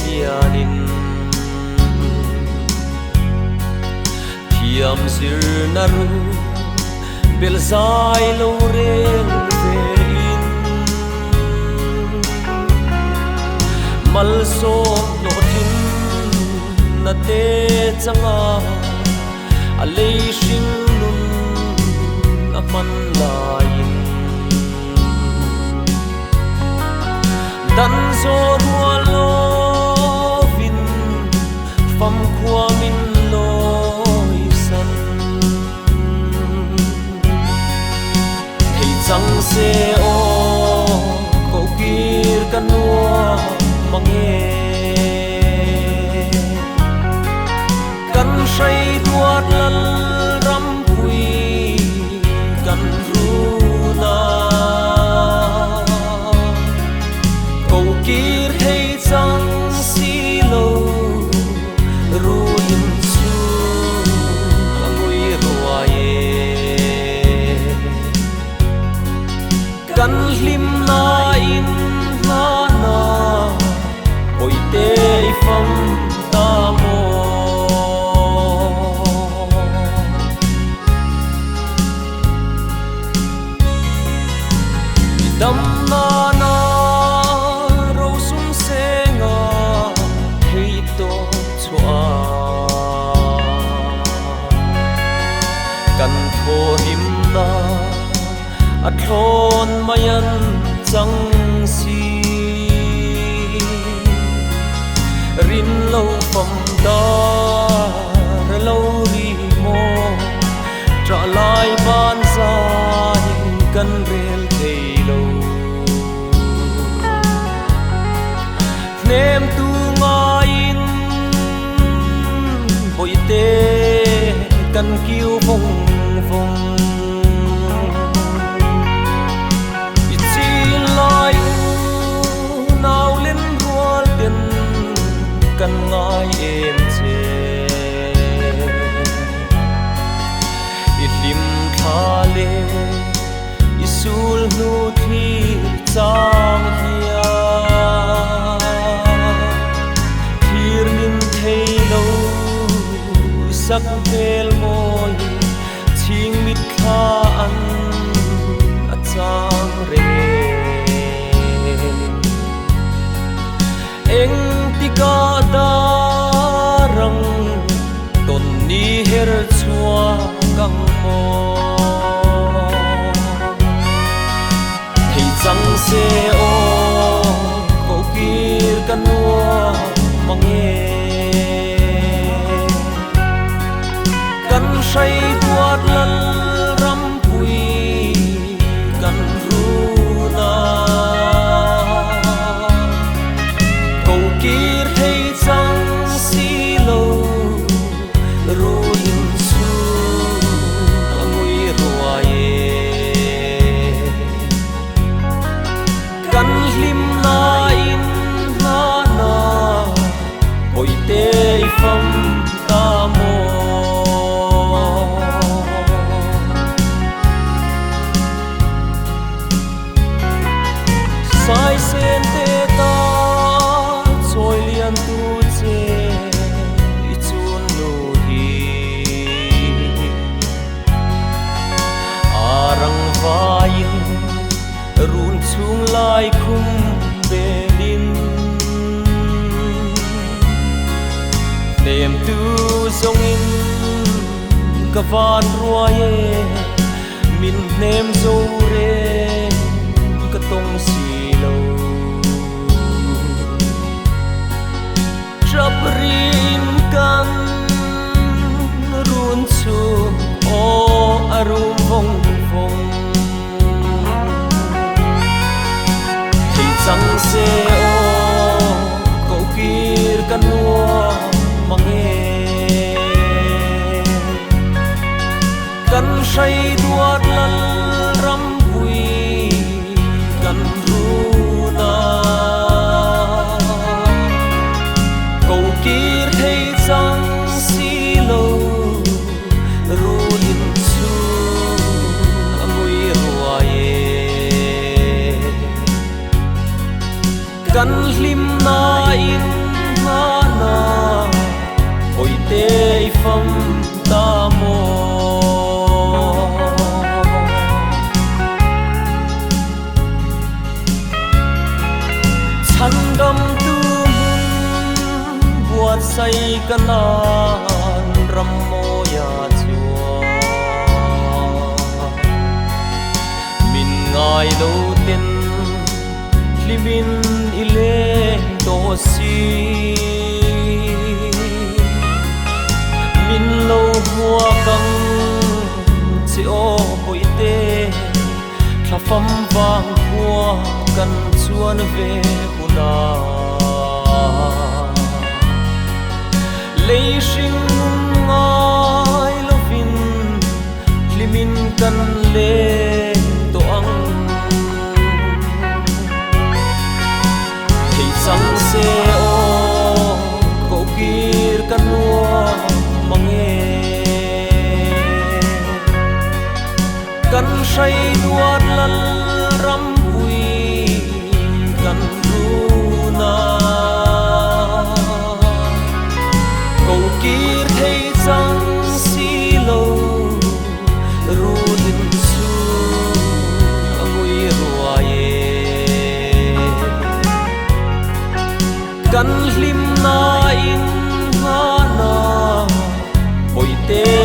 lianin thiam zir na ru bel zai lo reng ve in mal so no thin na te changa a lei shin nun a man lain dan zo rua lo vin fam khua min loi san thei chang se o ko kir kanua mange kan say tuat lal ram pui kan ru na ko kir hei chang si lo ru in su angui rua ye kan hlim na in na na oi te fam ta mo dam na na ro sung se nga hei to chua kan tho him na a thon mayan chang si rin lo pam da lo ri mo tra lai ban sai kan rel thei lo nem tu nga in boi te kan kiu phong phong ichi lai nau len rual den kan ngai em che ilim tha le isul nu thi chang hia thir nin thei lo sak vel moi ching mit kha an a chang re eng tika da rang ton ni her chua kang mo thei chang se o ko kir kanua mange kan say tuat lal ram pui kan ru na ko kir hei chang si lo ru in su angui rua ye kan hlim na in na na oi te fam ta mo sai sen te ta choi lian tu che i chun nu hi arang vain run chung lai khum belin tem tu song in ka van rua ye min nem zo re ka tong si lo trap rin kan run chu o arum vong vong thei chang se o ko kir kanua mange kan say tuat lal ram pui kan ru na ko kir hei chang si lo ru in su angui rua ye kan hlim na in phẩm ta mô chăn đâm tu buat say kanan ram mo ya chua min ngai lo tin limin ile to si min lo hua căng chỉ ô bụi tê thà phăm vàng hua cần chuan về huna lấy sinh ngai lo vin limin cần lên to ang thì sang xe ô cô kia cần nuo kan say duat lal ram ui kan runa câu kir thấy sang si lâu ru din su angui ruaye kan lim na in hana oi te